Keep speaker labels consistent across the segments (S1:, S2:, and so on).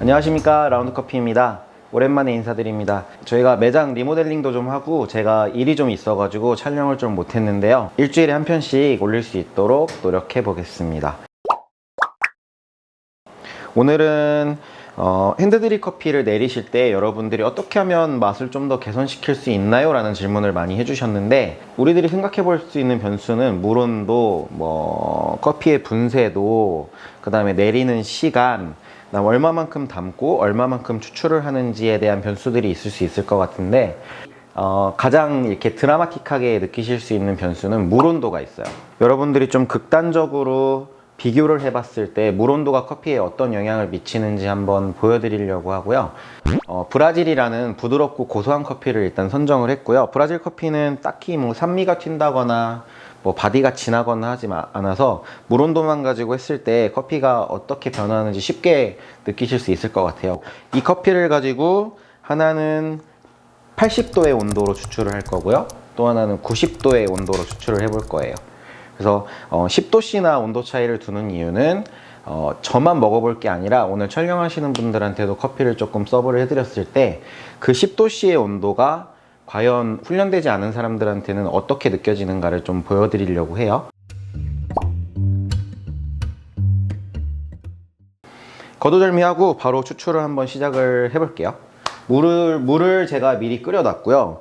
S1: 안녕하십니까, 라운드커피입니다. 오랜만에 인사드립니다. 저희가 매장 리모델링도 좀 하고 제가 일이 좀 있어가지고 촬영을 좀 못했는데요, 일주일에 한 편씩 올릴 수 있도록 노력해 보겠습니다. 오늘은 핸드드립 커피를 내리실 때 여러분들이 어떻게 하면 맛을 좀 더 개선시킬 수 있나요? 라는 질문을 많이 해주셨는데, 우리들이 생각해 볼 수 있는 변수는 물 온도, 커피의 분쇄도, 그 다음에 내리는 시간, 얼마만큼 담고 얼마만큼 추출을 하는지에 대한 변수들이 있을 수 있을 것 같은데, 가장 이렇게 드라마틱하게 느끼실 수 있는 변수는 물 온도가 있어요. 여러분들이 좀 극단적으로 비교를 해봤을 때 물 온도가 커피에 어떤 영향을 미치는지 한번 보여드리려고 하고요. 브라질이라는 부드럽고 고소한 커피를 일단 선정을 했고요. 브라질 커피는 딱히 산미가 튄다거나 바디가 진하거나 하지 않아서 물 온도만 가지고 했을 때 커피가 어떻게 변하는지 쉽게 느끼실 수 있을 것 같아요. 이 커피를 가지고 하나는 80도의 온도로 추출을 할 거고요, 또 하나는 90도의 온도로 추출을 해볼 거예요. 그래서 10도씨나 온도 차이를 두는 이유는 저만 먹어볼 게 아니라 오늘 촬영하시는 분들한테도 커피를 조금 서브를 해드렸을 때 그 10도씨의 온도가 과연 훈련되지 않은 사람들한테는 어떻게 느껴지는가를 좀 보여드리려고 해요. 거두절미하고 바로 추출을 한번 시작을 해볼게요. 물을 제가 미리 끓여놨고요.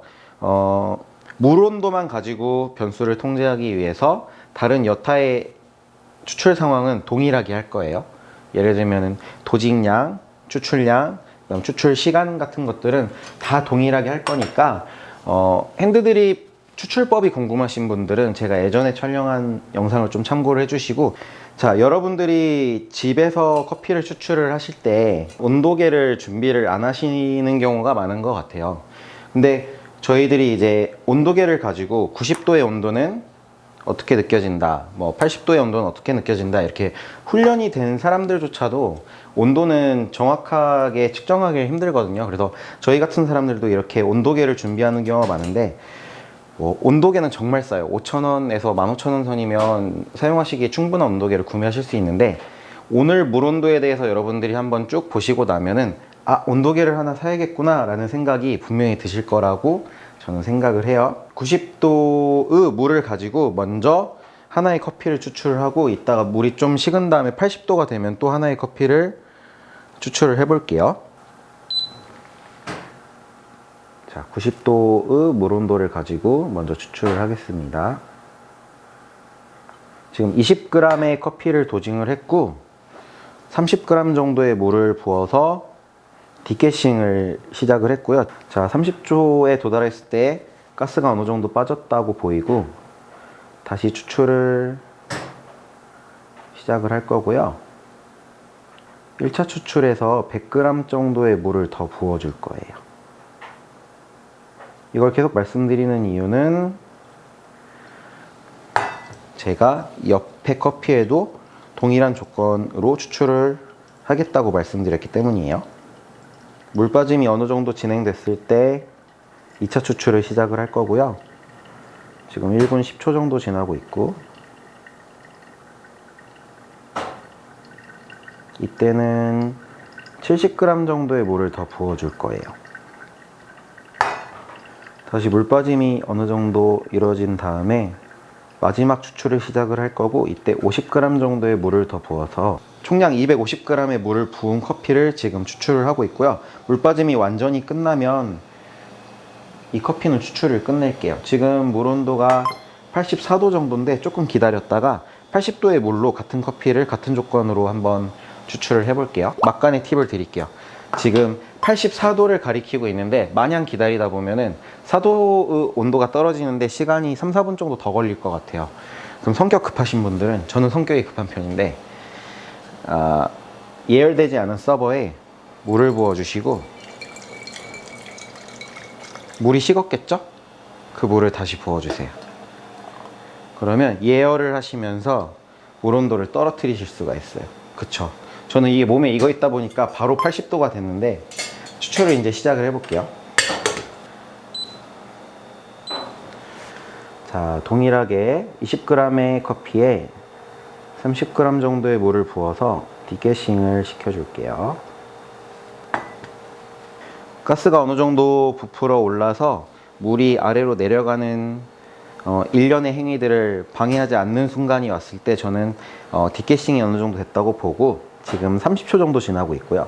S1: 물 온도만 가지고 변수를 통제하기 위해서 다른 여타의 추출 상황은 동일하게 할 거예요. 예를 들면 도직량, 추출량, 그다음 추출 시간 같은 것들은 다 동일하게 할 거니까 핸드드립 추출법이 궁금하신 분들은 제가 예전에 촬영한 영상을 좀 참고를 해주시고, 자, 여러분들이 집에서 커피를 추출을 하실 때 온도계를 준비를 안 하시는 경우가 많은 것 같아요. 근데 저희들이 이제 온도계를 가지고 90도의 온도는 어떻게 느껴진다, 80도의 온도는 어떻게 느껴진다, 이렇게 훈련이 된 사람들조차도 온도는 정확하게 측정하기 힘들거든요. 그래서 저희 같은 사람들도 이렇게 온도계를 준비하는 경우가 많은데, 온도계는 정말 싸요. 5,000원에서 15,000원 선이면 사용하시기에 충분한 온도계를 구매하실 수 있는데, 오늘 물 온도에 대해서 여러분들이 한번 쭉 보시고 나면은 온도계를 하나 사야겠구나 라는 생각이 분명히 드실 거라고 저는 생각을 해요. 90도의 물을 가지고 먼저 하나의 커피를 추출을 하고, 이따가 물이 좀 식은 다음에 80도가 되면 또 하나의 커피를 추출을 해 볼게요. 자, 90도의 물 온도를 가지고 먼저 추출을 하겠습니다. 지금 20g의 커피를 도징을 했고 30g 정도의 물을 부어서 디캐싱을 시작을 했고요. 자, 30초에 도달했을 때 가스가 어느 정도 빠졌다고 보이고 다시 추출을 시작을 할 거고요. 1차 추출에서 100g 정도의 물을 더 부어줄 거예요. 이걸 계속 말씀드리는 이유는 제가 옆에 커피에도 동일한 조건으로 추출을 하겠다고 말씀드렸기 때문이에요. 물 빠짐이 어느 정도 진행됐을 때 2차 추출을 시작을 할 거고요. 지금 1분 10초 정도 지나고 있고, 이때는 70g 정도의 물을 더 부어줄 거예요. 다시 물 빠짐이 어느 정도 이루어진 다음에 마지막 추출을 시작을 할 거고, 이때 50g 정도의 물을 더 부어서 총량 250g의 물을 부은 커피를 지금 추출을 하고 있고요. 물 빠짐이 완전히 끝나면 이 커피는 추출을 끝낼게요. 지금 물 온도가 84도 정도인데 조금 기다렸다가 80도의 물로 같은 커피를 같은 조건으로 한번 추출을 해 볼게요. 막간의 팁을 드릴게요. 지금 84도를 가리키고 있는데 마냥 기다리다 보면은 4도의 온도가 떨어지는데 시간이 3, 4분 정도 더 걸릴 것 같아요. 그럼 성격 급하신 분들은, 저는 성격이 급한 편인데, 예열되지 않은 서버에 물을 부어 주시고, 물이 식었겠죠? 그 물을 다시 부어 주세요. 그러면 예열을 하시면서 물 온도를 떨어뜨리실 수가 있어요. 그쵸? 저는 이게 몸에 익어 있다 보니까 바로 80도가 됐는데, 추출을 이제 시작을 해 볼게요. 자, 동일하게 20g의 커피에 30g 정도의 물을 부어서 디캐싱을 시켜줄게요. 가스가 어느 정도 부풀어 올라서 물이 아래로 내려가는 일련의 행위들을 방해하지 않는 순간이 왔을 때 저는 디캐싱이 어느 정도 됐다고 보고 지금 30초 정도 지나고 있고요.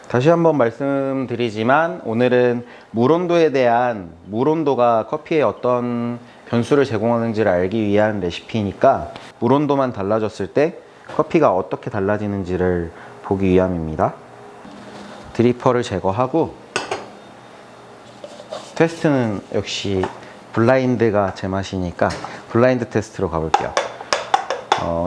S1: 다시 한번 말씀드리지만 오늘은 물온도에 대한 물온도가 커피에 어떤 변수를 제공하는지를 알기 위한 레시피니까 물온도만 달라졌을 때 커피가 어떻게 달라지는지를 보기 위함입니다. 드리퍼를 제거하고 테스트는 역시 블라인드가 제 맛이니까 블라인드 테스트로 가볼게요.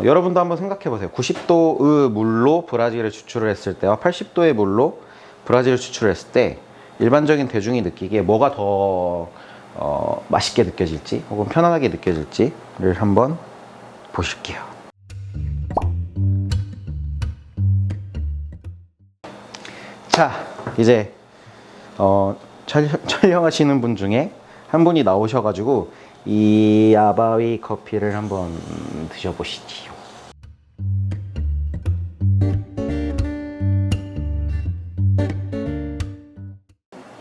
S1: 여러분도 한번 생각해 보세요. 90도의 물로 브라질을 추출을 했을 때와 80도의 물로 브라질을 추출을 했을 때 일반적인 대중이 느끼기에 뭐가 더 맛있게 느껴질지 혹은 편안하게 느껴질지를 한번 보실게요. 자, 이제 촬영하시는 분 중에 한 분이 나오셔가지고 이 아바위 커피를 한번 드셔보시지요.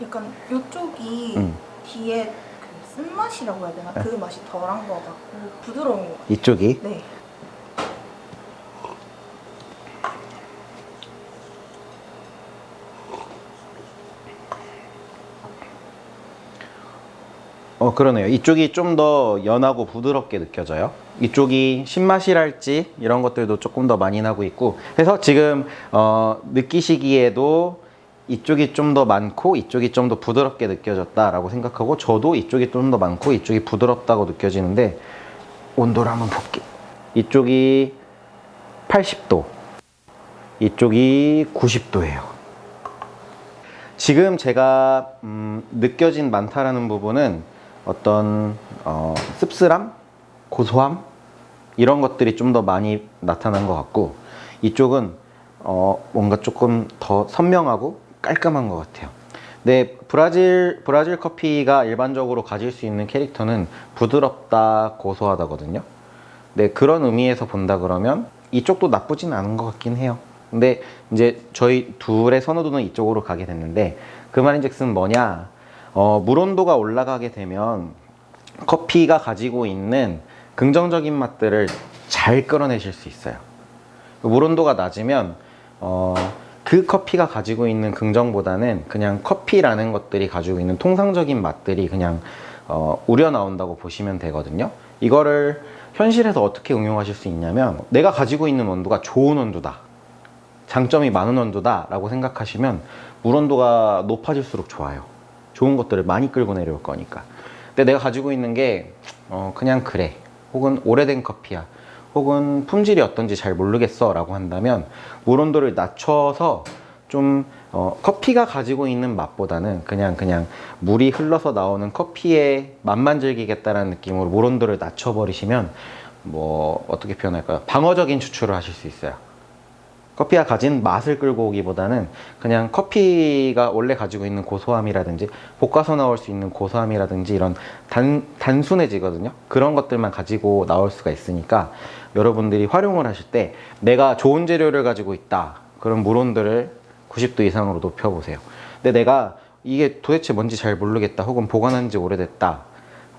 S2: 약간 이쪽이 뒤에 그 쓴맛이라고 해야 되나? 그 맛이 덜한 것 같고 부드러운 것 같아요.
S1: 이쪽이?
S2: 네.
S1: 그러네요. 이쪽이 좀 더 연하고 부드럽게 느껴져요. 이쪽이 신맛이랄지 이런 것들도 조금 더 많이 나고 있고 그래서 지금 느끼시기에도 이쪽이 좀 더 많고 이쪽이 좀 더 부드럽게 느껴졌다라고 생각하고 저도 이쪽이 좀 더 많고 이쪽이 부드럽다고 느껴지는데 온도를 한번 볼게요. 이쪽이 80도, 이쪽이 90도예요. 지금 제가 느껴진 많다라는 부분은 어떤 씁쓸함, 고소함 이런 것들이 좀 더 많이 나타난 것 같고 이쪽은 뭔가 조금 더 선명하고 깔끔한 것 같아요. 근데 브라질 커피가 일반적으로 가질 수 있는 캐릭터는 부드럽다, 고소하다거든요. 근데 그런 의미에서 본다 그러면 이쪽도 나쁘진 않은 것 같긴 해요. 근데 이제 저희 둘의 선호도는 이쪽으로 가게 됐는데 그 말인즉슨 뭐냐, 물온도가 올라가게 되면 커피가 가지고 있는 긍정적인 맛들을 잘 끌어내실 수 있어요. 물온도가 낮으면 그 커피가 가지고 있는 긍정보다는 그냥 커피라는 것들이 가지고 있는 통상적인 맛들이 그냥 우려나온다고 보시면 되거든요. 이거를 현실에서 어떻게 응용하실 수 있냐면 내가 가지고 있는 온도가 좋은 온도다, 장점이 많은 온도다 라고 생각하시면 물온도가 높아질수록 좋아요. 좋은 것들을 많이 끌고 내려올 거니까. 근데 내가 가지고 있는 게 그냥 그래, 혹은 오래된 커피야, 혹은 품질이 어떤지 잘 모르겠어 라고 한다면 물온도를 낮춰서 좀 커피가 가지고 있는 맛보다는 그냥 물이 흘러서 나오는 커피의 맛만 즐기겠다라는 느낌으로 물온도를 낮춰버리시면 뭐 어떻게 표현할까요? 방어적인 추출을 하실 수 있어요. 커피가 가진 맛을 끌고 오기보다는 그냥 커피가 원래 가지고 있는 고소함이라든지 볶아서 나올 수 있는 고소함이라든지 이런 단순해지거든요. 그런 것들만 가지고 나올 수가 있으니까 여러분들이 활용을 하실 때 내가 좋은 재료를 가지고 있다, 그럼 물온도를 90도 이상으로 높여보세요. 근데 내가 이게 도대체 뭔지 잘 모르겠다, 혹은 보관한 지 오래됐다,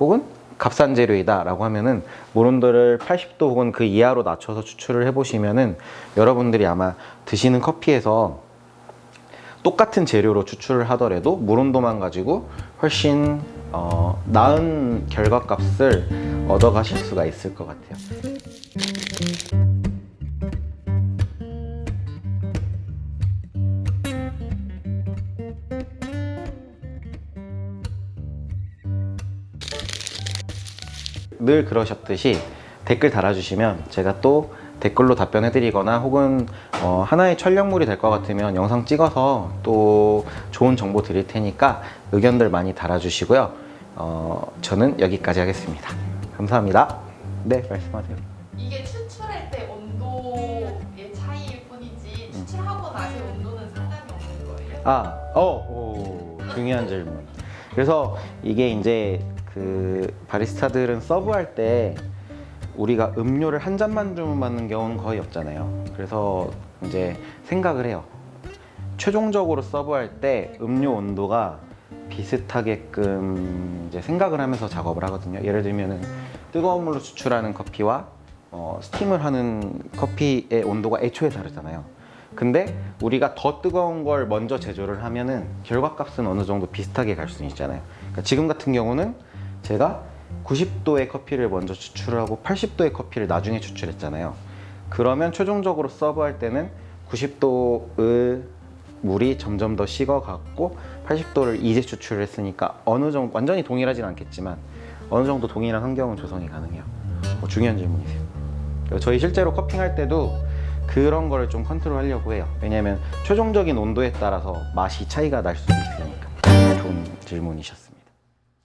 S1: 혹은 값싼 재료이다 라고 하면은 물온도를 80도 혹은 그 이하로 낮춰서 추출을 해보시면은 여러분들이 아마 드시는 커피에서 똑같은 재료로 추출을 하더라도 물온도만 가지고 훨씬 나은 결과값을 얻어가실 수가 있을 것 같아요. 늘 그러셨듯이 댓글 달아주시면 제가 또 댓글로 답변해드리거나 혹은 하나의 촬영물이 될 것 같으면 영상 찍어서 또 좋은 정보 드릴 테니까 의견들 많이 달아주시고요. 저는 여기까지 하겠습니다. 감사합니다. 네, 말씀하세요.
S3: 이게 추출할 때 온도의 차이일 뿐이지 추출하고 나서 온도는 상관이 없는 거예요?
S1: 중요한 질문. 그래서 이게 이제 그 바리스타들은 서브할 때 우리가 음료를 한 잔만 주문받는 경우는 거의 없잖아요. 그래서 이제 생각을 해요. 최종적으로 서브할 때 음료 온도가 비슷하게끔 이제 생각을 하면서 작업을 하거든요. 예를 들면은 뜨거운 물로 추출하는 커피와 스팀을 하는 커피의 온도가 애초에 다르잖아요. 근데 우리가 더 뜨거운 걸 먼저 제조를 하면은 결과값은 어느 정도 비슷하게 갈 수 있잖아요. 그러니까 지금 같은 경우는 제가 90도의 커피를 먼저 추출을 하고 80도의 커피를 나중에 추출했잖아요. 그러면 최종적으로 서브할 때는 90도의 물이 점점 더 식어갔고 80도를 이제 추출을 했으니까 어느 정도 완전히 동일하진 않겠지만 어느 정도 동일한 환경은 조성이 가능해요. 중요한 질문이세요. 저희 실제로 커핑할 때도 그런 거를 좀 컨트롤 하려고 해요. 왜냐면 최종적인 온도에 따라서 맛이 차이가 날 수도 있으니까. 좋은 질문이셨습니다.